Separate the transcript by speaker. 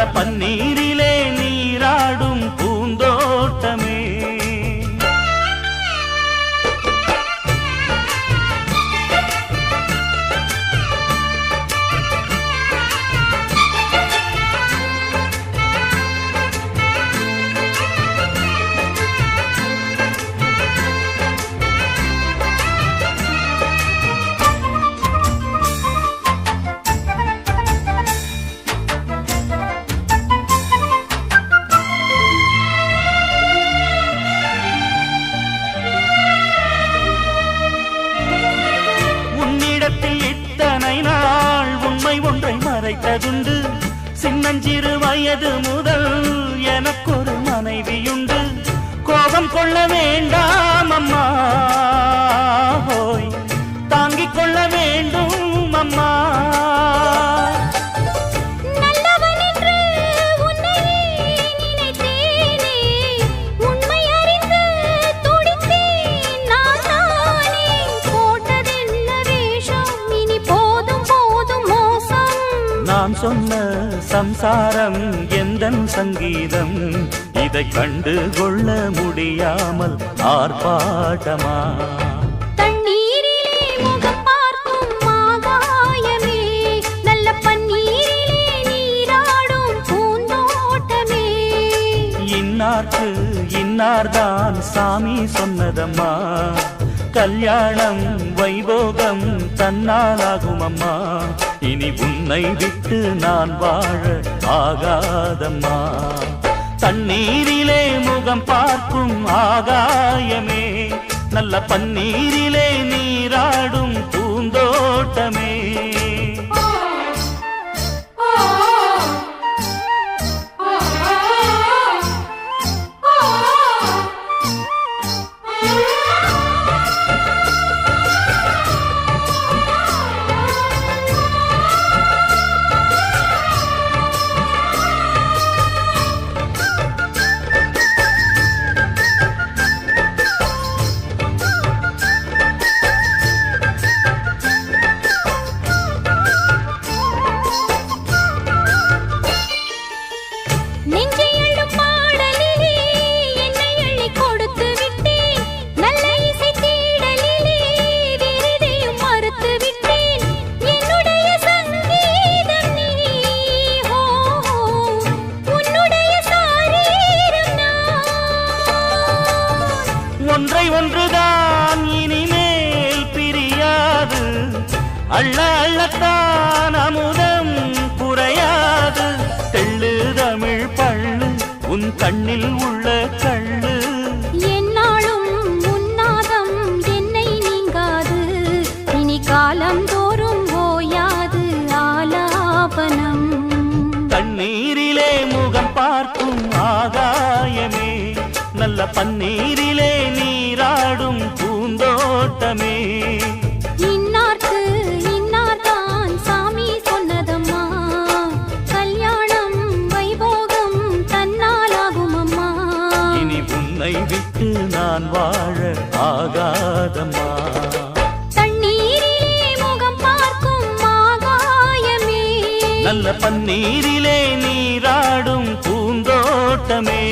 Speaker 1: நல்ல பன்னீரிலே நீராடும் பூந்தோட்டமே. இத்தனை நாள் உண்மை ஒன்றை மறைத்ததுண்டு. சின்னஞ்சிறு வயது முதல் எனக்கொரு மனைவியுண்டு. கோபம் கொள்ள வேண்டாம் அம்மா, தாங்கிக் கொள்ள வேண்டும் அம்மா. நான் சொன்ன சம்சாரம் எந்தன் சங்கீதம், இதை கண்டு கொள்ள முடியாமல் ஆர்ப்பாட்டமா?
Speaker 2: தண்ணீரிலே முகம் பார்க்கும் ஆகாயமே, நல்ல பன்னீரிலே நீராடும் பூந்தோட்டமே.
Speaker 1: இன்னார்க்கு இன்னார்தான் சாமி சொன்னதம்மா, கல்யாணம் வைபோகம் தன்னாலாகும் அம்மா. இனி உன்னை விட்டு நான் வாழ ஆகாதம்மா. தண்ணீரிலே முகம் பார்க்கும் ஆகாயமே, நல்ல பன்னீரிலே நீராடும் பூந்தோட்டமே. ஒன்றை ஒன்றுதான் இனிமேல் பிரியாது, அள்ள அள்ளத்தான் அமுதம் குறையாது. தெள்ளு தமிழ் பள்ளு உன் கண்ணில் உள்ள கள்ளு,
Speaker 2: என்னாலும் உன்னாதம் என்னை நீங்காது. இனி காலம் தோறும் ஓயாது ஆலாபனம்.
Speaker 1: தண்ணீரிலே முகம் பார்க்கும் ஆகாயமே, நல்ல பன்னீரிலே நீராடும் பூந்தோட்டமே.
Speaker 2: இன்னார்க்கு இன்னார்தான் சாமி சொன்னதம்மா, கல்யாணம் வைபோகம் தன்னாலாகும் அம்மா.
Speaker 1: இனி உன்னை விட்டு நான் வாழ ஆகாதம்மா.
Speaker 2: தண்ணீரிலே முகம் பார்க்கும் ஆகாயமே,
Speaker 1: நல்ல பன்னீரிலே நீராடும் பூந்தோட்டமே.